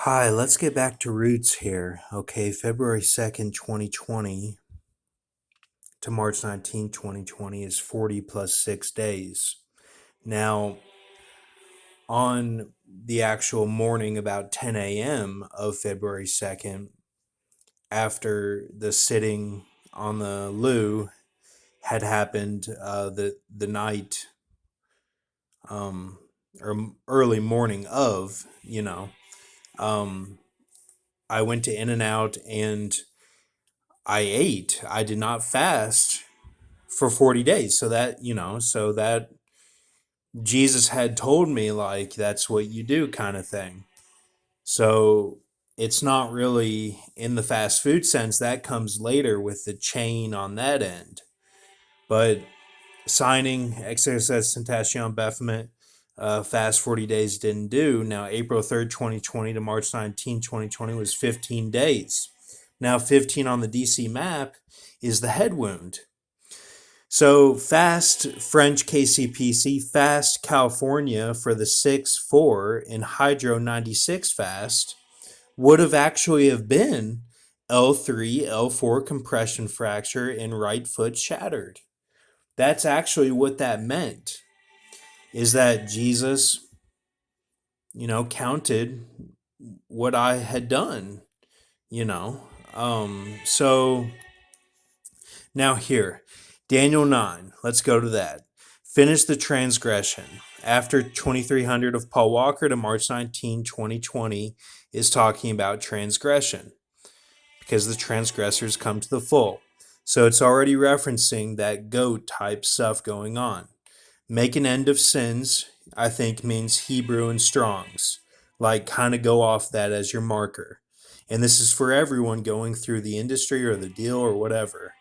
Hi, let's get back to roots here. Okay, February 2nd, 2020 to March 19th, 2020 is 40 plus 6 days. Now, on the actual morning about 10 a.m. of February 2nd, after the sitting on the loo had happened the night um, or early morning of, um, I went to In and Out and I ate. I did not fast for 40 days. So that Jesus had told me, like, that's what you do, kind of thing. So it's not really in the fast food sense. That comes later with the chain on that end. But signing Exercise Tentation Baphomet fast 40 days didn't do. Now, April 3rd, 2020 to March 19th, 2020 was 15 days. Now, 15 on the DC map is the head wound. So fast French KCPC, fast California for the 6-4 and Hydro 96 fast would have actually have been L3, L4 compression fracture and right foot shattered. That's actually what that meant, is that Jesus, counted what I had done, you know. So now here, Daniel 9, let's go to that. Finish the transgression. After 2300 of Paul Walker to March 19, 2020 is talking about transgression because the transgressors come to the full. So it's already referencing that goat type stuff going on. Make an end of sins, I think, means Hebrew and Strong's. Like, kind of go off that as your marker. And this is for everyone going through the industry or the deal or whatever.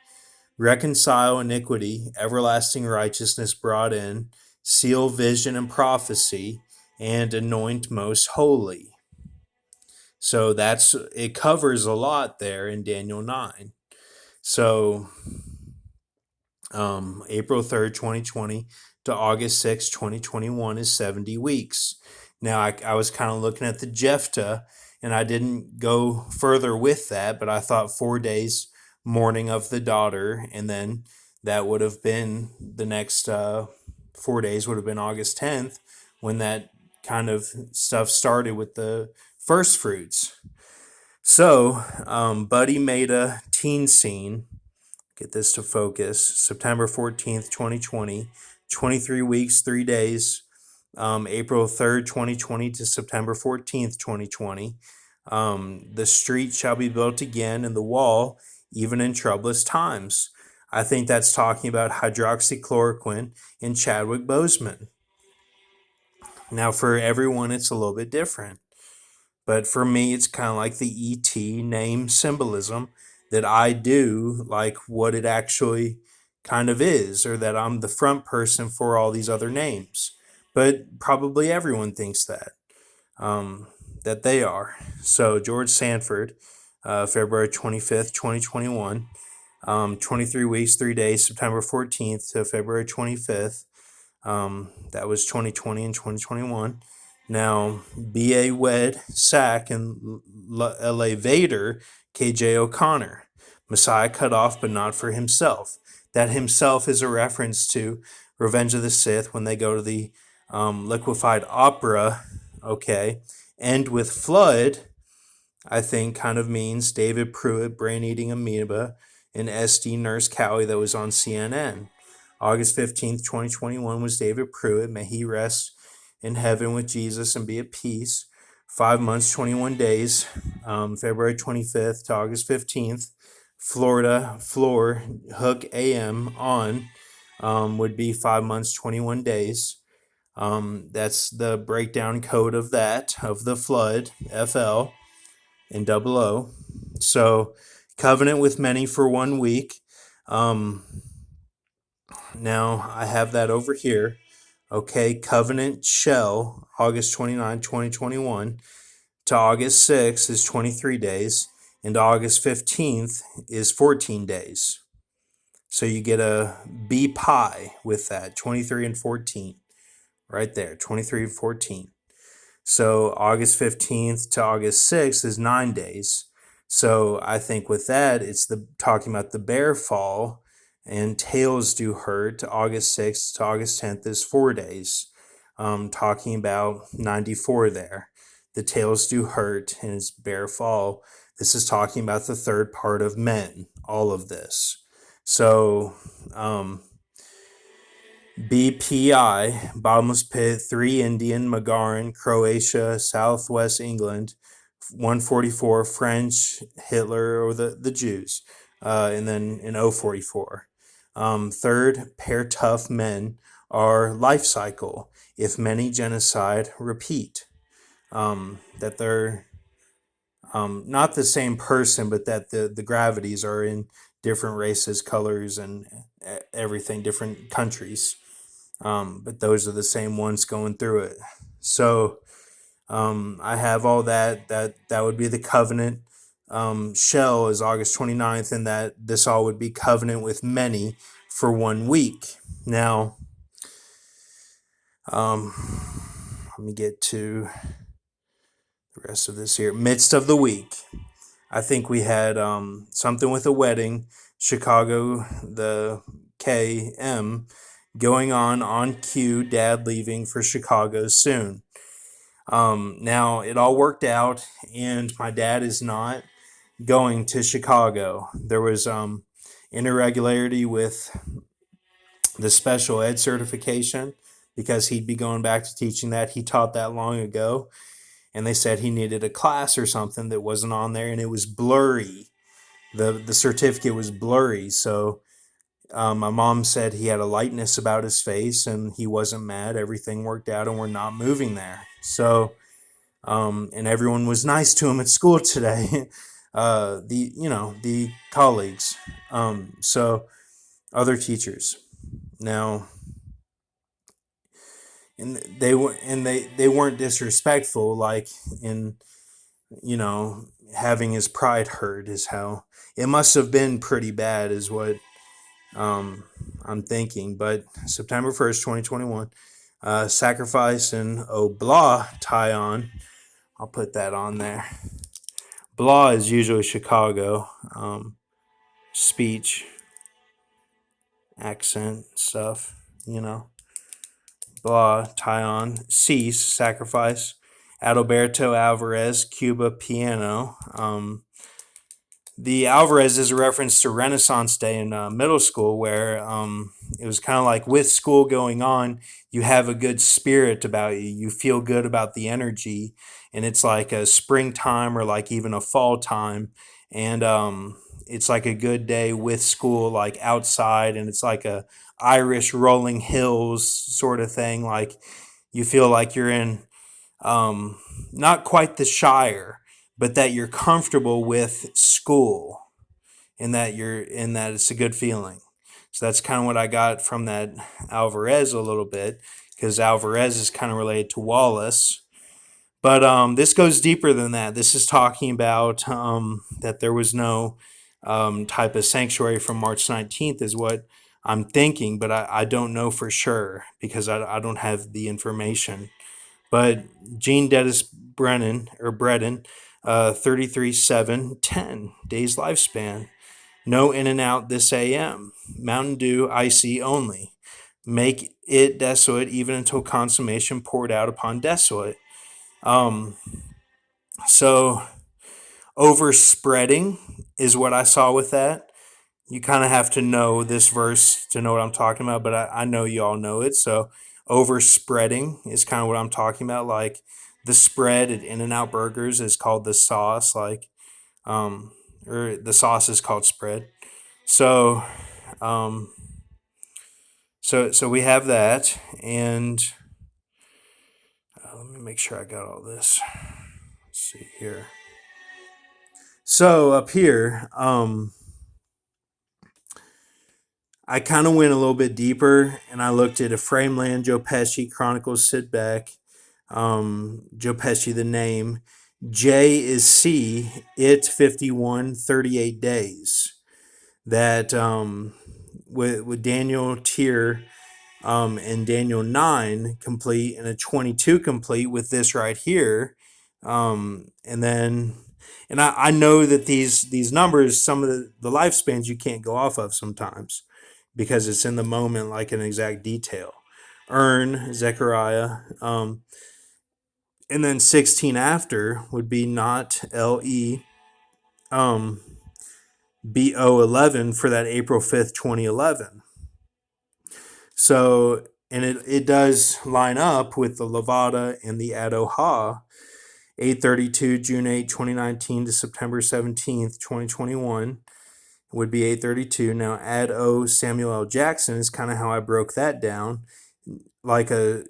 Reconcile iniquity, everlasting righteousness brought in, seal vision and prophecy, and anoint most holy. So it covers a lot there in Daniel 9. So April 3rd, 2020 to August 6th, 2021 is 70 weeks. Now, I was kind of looking at the Jephthah, and I didn't go further with that, but I thought 4 days mourning of the daughter, and then that would have been the next 4 days would have been August 10th when that kind of stuff started with the first fruits. So, Buddy made a teen scene. Get this to focus. September 14th, 2020, 23 weeks, 3 days. April 3rd, 2020 to September 14th, 2020. The street shall be built again and the wall, even in troublous times. I think that's talking about hydroxychloroquine and Chadwick Boseman. Now, for everyone, it's a little bit different. But for me, it's kind of like the ET name symbolism, that I do like what it actually kind of is, or that I'm the front person for all these other names. But probably everyone thinks um, that they are. So George Sanford, February 25th, 2021, 23 weeks, 3 days, September 14th to February 25th. That was 2020 and 2021. Now, B.A. Wed, Sack, and L.A. Vader, K.J. O'Connor. Messiah cut off, but not for himself. That himself is a reference to Revenge of the Sith when they go to the liquefied opera, okay? End with flood, I think, kind of means David Pruitt, brain-eating amoeba, and SD Nurse Callie that was on CNN. August 15th, 2021 was David Pruitt. May he rest in heaven with Jesus and be at peace. 5 months, 21 days, February 25th to August 15th. Florida, floor, hook AM on would be 5 months, 21 days. That's the breakdown code of the flood, FL and double O. So, covenant with many for 1 week. Now I have that over here. Okay, covenant shell, August 29, 2021 to August 6th is 23 days, and August 15th is 14 days. So you get a B pi with that, 23 and 14, right there, 23 and 14. So August 15th to August 6th is 9 days. So I think with that, it's the talking about the bear fall, and tails do hurt. August 6th to August 10th is 4 days. Talking about 94 there. The tails do hurt, and it's bear fall. This is talking about the third part of men, all of this. So, BPI, bottomless pit, 3 Indian, Magarin, Croatia, Southwest England, 144 French, Hitler, or the Jews, and then in 044. Third, pair tough men are life cycle. If many genocide, repeat. That they're not the same person, but that the gravities are in different races, colors, and everything, different countries. But those are the same ones going through it. So I have all that. That would be the covenant. Shell is August 29th, and that this all would be covenant with many for 1 week. Now, let me get to the rest of this here. Midst of the week, I think we had something with a wedding, Chicago, the KM, going on cue, dad leaving for Chicago soon. Now, it all worked out, and my dad is not going to Chicago. There was irregularity with the special ed certification because he'd be going back to teaching that. He taught that long ago, and they said he needed a class or something that wasn't on there, and it was blurry. The certificate was blurry, so my mom said he had a lightness about his face, and he wasn't mad. Everything worked out, and we're not moving there. So, and everyone was nice to him at school today. The colleagues, so other teachers. Now, and they weren't disrespectful, like in having his pride hurt is how it must have been pretty bad, is what I'm thinking. But September 1st, 2021, sacrifice and Obla tie on. I'll put that on there. Blah is usually Chicago. Speech, accent, stuff. Blah, tie on. Cease, sacrifice. Adalberto Alvarez, Cuba, piano. The Alvarez is a reference to Renaissance Day in middle school, where it was kind of like with school going on, you have a good spirit about you. You feel good about the energy, and it's like a springtime or like even a fall time, and it's like a good day with school, like outside, and it's like a Irish rolling hills sort of thing. Like you feel like you're in not quite the Shire, but that you're comfortable with school, and that it's a good feeling. So that's kind of what I got from that Alvarez a little bit, because Alvarez is kind of related to Wallace. But this goes deeper than that. This is talking about that there was no type of sanctuary from March 19th, is what I'm thinking, but I don't know for sure because I don't have the information. But Gene Dennis Brennan, 33, 7, 10 days lifespan. No in and out this AM. Mountain Dew, icy only. Make it desolate even until consummation poured out upon desolate. Um, so overspreading is what I saw with that. You kind of have to know this verse to know what I'm talking about, but I know you all know it. So overspreading is kind of what I'm talking about. Like the spread at In and Out Burgers is called the sauce, or the sauce is called spread. So, um, so we have that, and let me make sure I got all this. Let's see here. So up here, I kind of went a little bit deeper, and I looked at Frameland, Joe Pesci, Chronicles, Sid Beck, Joe Pesci, the name. J is C, it 51, 38 days. That with Daniel Tier, and Daniel 9 complete, and a 22 complete with this right here. And then, and I know that these numbers, some of the lifespans you can't go off of sometimes because it's in the moment, like an exact detail. Zechariah, and then 16 after would be not LE um, BO11 for that April 5th, 2011. So, and it does line up with the Levada and the Adoha, 832 June 2019 to September 17th, 2021 would be 832. Now, add Samuel L. Jackson is kind of how I broke that down. Like a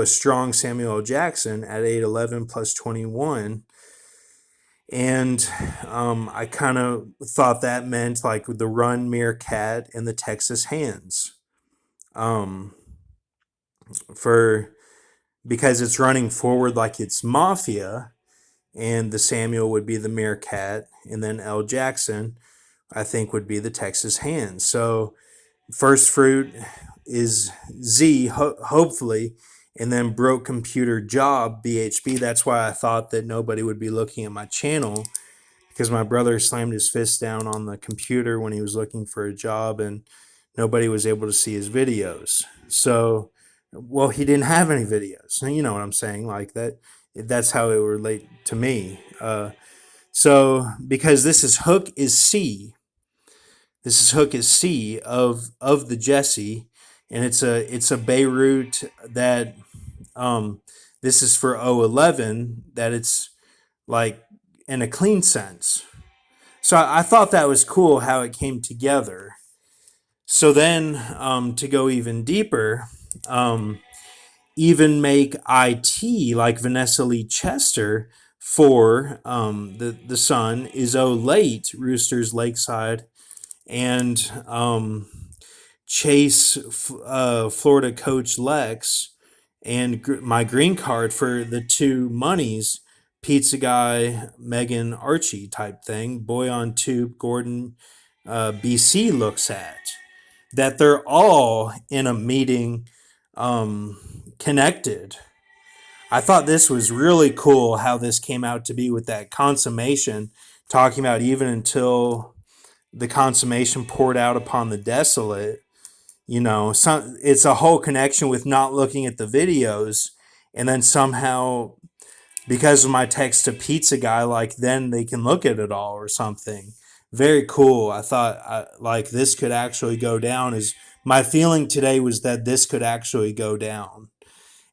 strong Samuel L. Jackson at 811 plus 21. And I kind of thought that meant like the Run Meerkat and the Texas Hands. Um, for because it's running forward like it's Mafia, and the Samuel would be the Meerkat, and then L. Jackson, I think, would be the Texas Hands. So first fruit is Z, hopefully, and then broke computer job, BHB. That's why I thought that nobody would be looking at my channel, because my brother slammed his fist down on the computer when he was looking for a job, and nobody was able to see his videos. So, well, he didn't have any videos. You know what I'm saying? Like that. That's how it would relate to me. So because this is hook is C of the Jesse, and it's a Beirut that this is for 011, that it's like in a clean sense. So I thought that was cool how it came together. So then, to go even deeper, even make IT like Vanessa Lee Chester for the Sun is late Roosters Lakeside, and Chase Florida coach Lex, and my green card for the two monies, pizza guy Megan Archie type thing, boy on tube Gordon BC looks at, that they're all in a meeting connected. I thought this was really cool how this came out to be with that consummation, talking about even until the consummation poured out upon the desolate. It's a whole connection with not looking at the videos, and then somehow, because of my text to pizza guy, like then they can look at it all or something. Very cool. I thought like this could actually go down. Is my feeling today was that this could actually go down.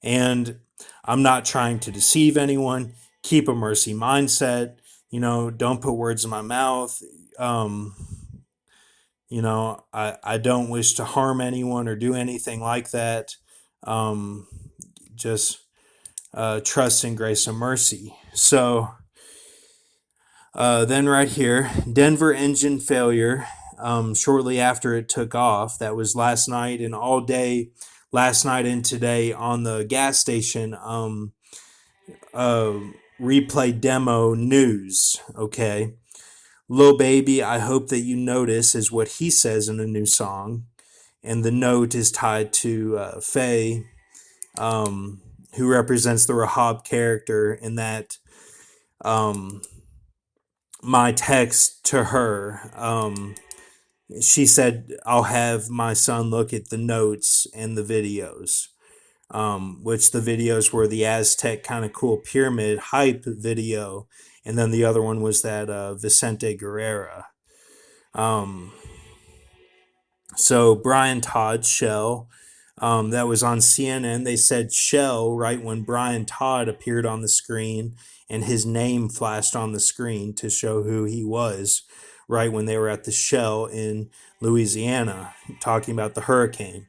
And I'm not trying to deceive anyone. Keep a mercy mindset. Don't put words in my mouth. Um, I don't wish to harm anyone or do anything like that. Just trust in grace and mercy. So then right here, Denver engine failure shortly after it took off. That was last night and all day last night and today on the gas station replay demo news. Okay. Lil Baby, I hope that you notice, is what he says in a new song. And the note is tied to Faye, who represents the Rahab character, in that my text to her, she said, I'll have my son look at the notes and the videos, which the videos were the Aztec kind of cool pyramid hype video. And then the other one was that Vicente Guerrera. So Brian Todd, Shell, that was on CNN. They said Shell right when Brian Todd appeared on the screen and his name flashed on the screen to show who he was, right when they were at the Shell in Louisiana talking about the hurricane.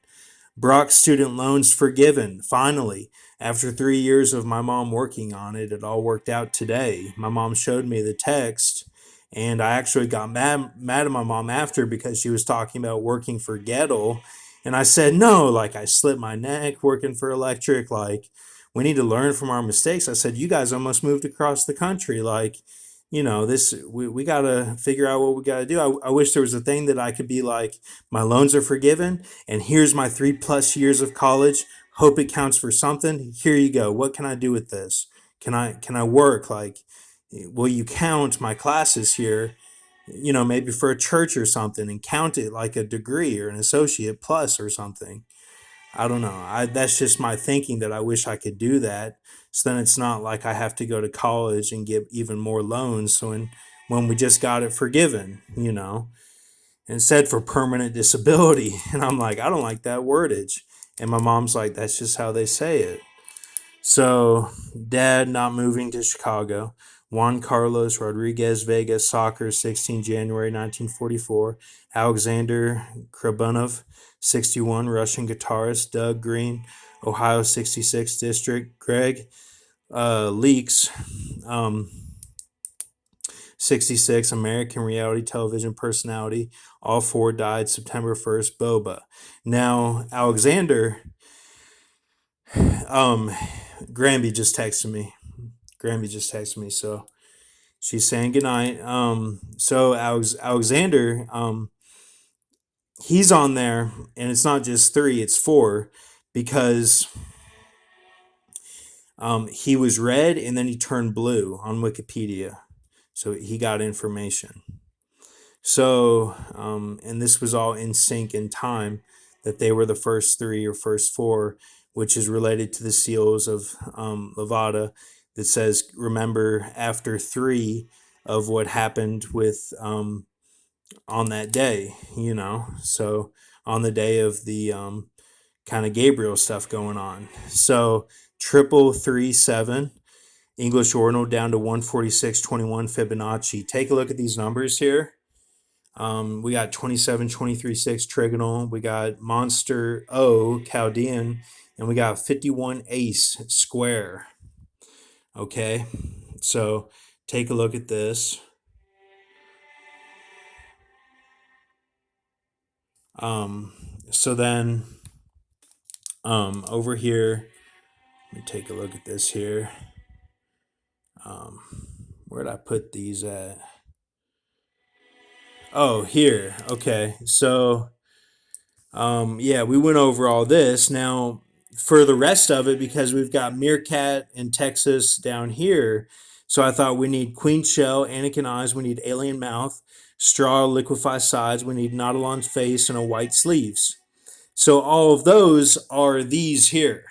Brock's student loans forgiven, finally. After 3 years of my mom working on it, it all worked out today. My mom showed me the text, and I actually got mad at my mom after because she was talking about working for Gettle. And I said, no, like I slipped my neck working for electric. Like, we need to learn from our mistakes. I said, you guys almost moved across the country. Like, we got to figure out what we got to do. I wish there was a thing that I could be like, my loans are forgiven, and here's my 3+ years of college. Hope it counts for something. Here you go. What can I do with this? Can I work? Like, will you count my classes here? Maybe for a church or something, and count it like a degree or an associate plus or something. I don't know. That's just my thinking, that I wish I could do that. So then it's not like I have to go to college and get even more loans. So when we just got it forgiven, and it said for permanent disability, and I'm like, I don't like that wordage. And my mom's like, that's just how they say it. So, dad not moving to Chicago. Juan Carlos Rodriguez Vega, soccer, 16 January 1944. Alexander Krabunov, 61, Russian guitarist. Doug Green, Ohio 66 district. Greg Leaks, 66, American reality television personality. All four died September 1st. Boba. Now, Alexander, um, Granby just texted me. So she's saying goodnight. So Alexander, he's on there, and it's not just 3; it's 4, because he was red and then he turned blue on Wikipedia, so he got information. So, and this was all in sync in time, that they were the first 3 or first 4, which is related to the seals of Levada, that says, remember after 3 of what happened with on that day, So on the day of the kind of Gabriel stuff going on. So 3337. English ordinal down to 146.21 Fibonacci. Take a look at these numbers here. We got 27, 23, 6 trigonal. We got monster O Chaldean, and we got 51 ace square. Okay, so take a look at this. So then over here, let me take a look at this here. Where'd I put these at? Oh, here. Okay, so yeah, we went over all this. Now, for the rest of it, because we've got Meerkat and Texas down here, so I thought we need Queen Shell, Anakin Eyes, we need Alien Mouth, Straw, Liquefy Sides, we need Nautilon's Face, and a White Sleeves. So all of those are these here.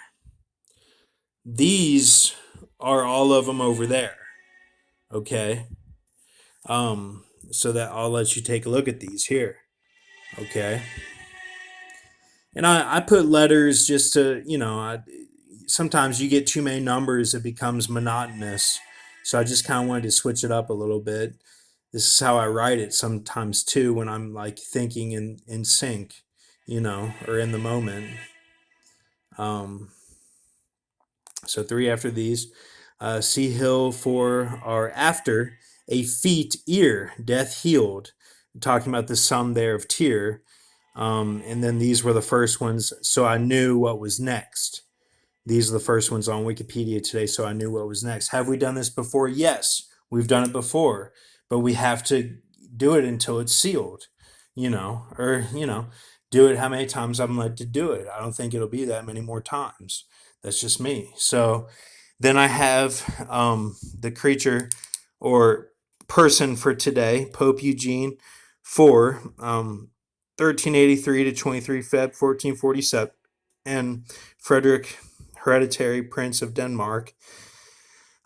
These are all of them over there. Okay. So that I'll let you take a look at these here. Okay. And I put letters just to, sometimes you get too many numbers, it becomes monotonous. So I just kind of wanted to switch it up a little bit. This is how I write it sometimes too, when I'm like thinking in sync, or in the moment. So 3 after these. Sea Hill 4 are after. A feet ear, death healed. I'm talking about the sum there of tear. And then these were the first ones, so I knew what was next. These are the first ones on Wikipedia today, so I knew what was next. Have we done this before? Yes, we've done it before, but we have to do it until it's sealed, or, do it how many times I'm led to do it. I don't think it'll be that many more times. That's just me. So then I have the creature or person for today, Pope Eugene, 4, 1383 to 23 Feb 1447, and Frederick, hereditary Prince of Denmark,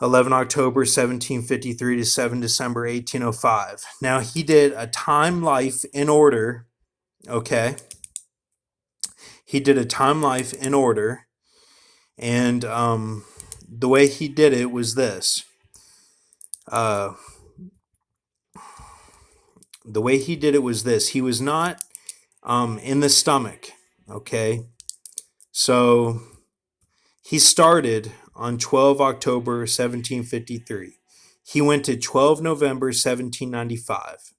11 October 1753 to 7 December 1805. Now, he did a time life in order, okay? He did a time life in order, and the way he did it was this. He was not in the stomach, okay? So he started on 12 October 1753. He went to 12 November 1795.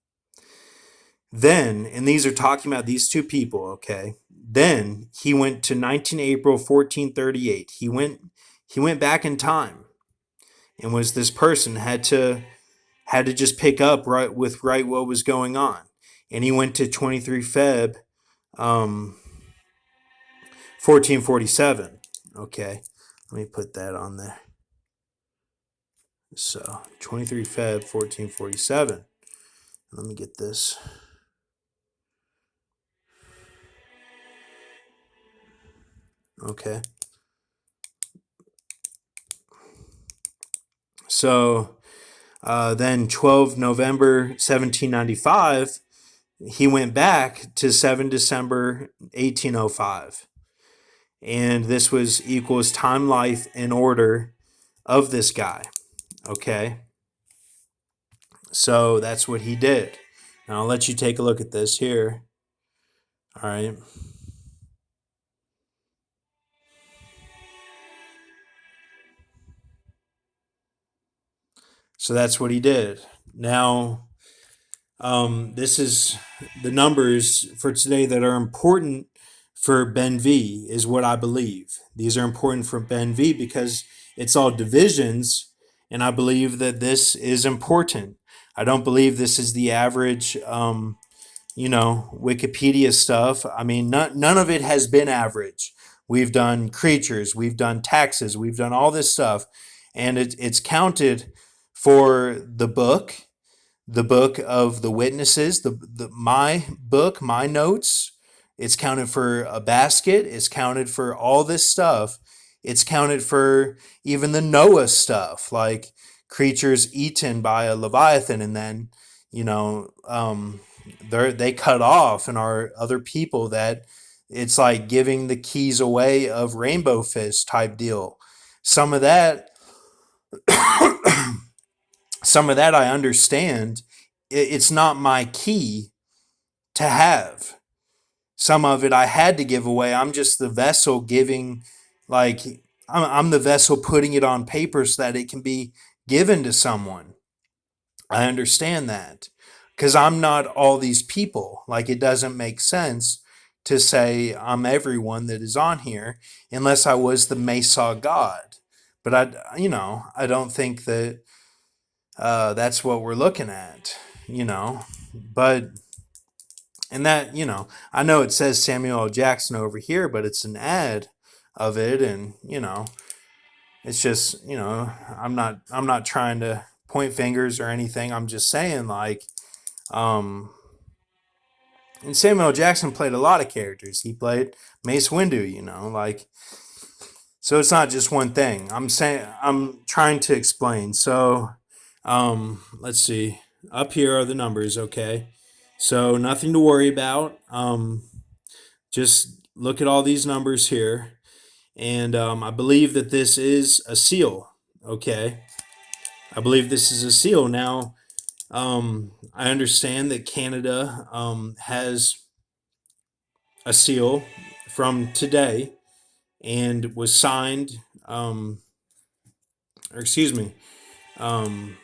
Then, and these are talking about these two people, okay? Then he went to 19 April 1438. He went back in time, and was this person had to had to just pick up right what was going on. And he went to 23 Feb 1447. Okay, let me put that on there. So 23 Feb 1447. Let me get this. Okay. So then 12 November 1795, he went back to 7 December 1805. And this was equals time, life, and order of this guy. Okay. So that's what he did. Now I'll let you take a look at this here. All right. So that's what he did. Now, this is the numbers for today that are important for Ben V, is what I believe. These are important for Ben V because it's all divisions, and I believe that this is important. I don't believe this is the average, Wikipedia stuff. I mean, none of it has been average. We've done creatures, we've done taxes, we've done all this stuff, and it's counted for the book of the witnesses, my book, my notes. It's counted for a basket. It's counted for all this stuff. It's counted for even the Noah stuff, like creatures eaten by a leviathan, and then you know they cut off, and are other people that it's like giving the keys away of Rainbow Fish type deal. Some of that some of that I understand. It's not my key to have. Some of it I had to give away. I'm just the vessel giving, like, I'm the vessel putting it on paper so that it can be given to someone. I understand that because I'm not all these people. Like, it doesn't make sense to say I'm everyone that is on here unless I was the Mesa God. But I don't think that that's what we're looking at, But, and that, I know it says Samuel L. Jackson over here, but it's an ad of it. And, it's just, I'm not trying to point fingers or anything. I'm just saying, like, um, and Samuel L. Jackson played a lot of characters. He played Mace Windu, like, so it's not just one thing. I'm trying to explain. So, let's see. Up here are the numbers, okay? So nothing to worry about. Just look at all these numbers here. And I believe that this is a seal, okay? I believe this is a seal. Now, I understand that Canada has a seal from today and was signed, or excuse me, um,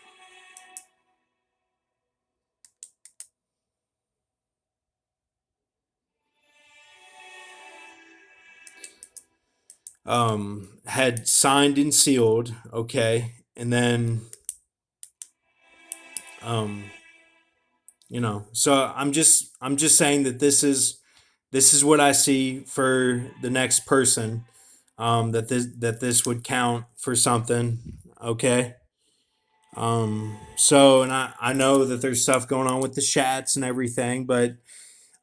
had signed and sealed, okay, and then, um, so I'm just saying that this is what I see for the next person, that this would count for something, okay. So, and I know that there's stuff going on with the chats and everything, but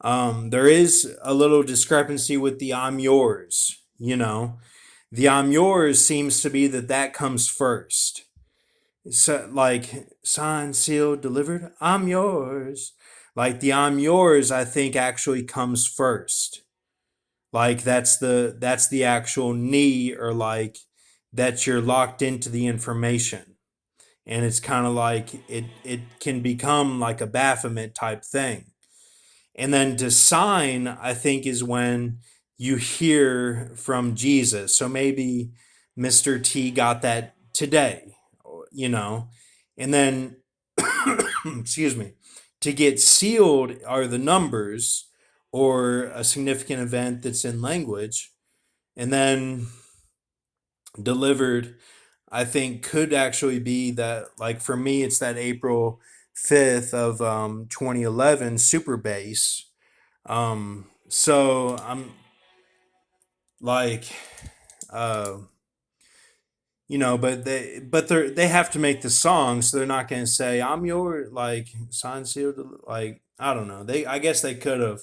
there is a little discrepancy with the I'm yours. The I'm yours seems to be that comes first. So, like, signed, sealed, delivered, I'm yours. Like, the I'm yours, I think, actually comes first. Like, that's the actual knee, or like that you're locked into the information. And it's kind of like it can become like a Baphomet type thing. And then to sign, I think, is when you hear from Jesus. So maybe Mr. T got that today, you know. And then, excuse me, to get sealed are the numbers or a significant event that's in language. And then delivered, I think could actually be that, like for me, it's that April 5th of 2011 Super Bass. So I'm like, uh, but they have to make the song, so they're not going to say I'm your like sign sealed. Like I don't know. I guess they could have,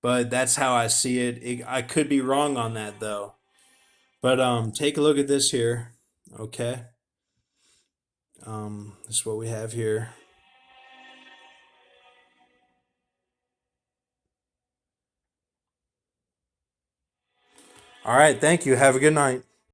but that's how I see it. I could be wrong on that though. But take a look at this here. Okay. This is what we have here. All right. Thank you. Have a good night.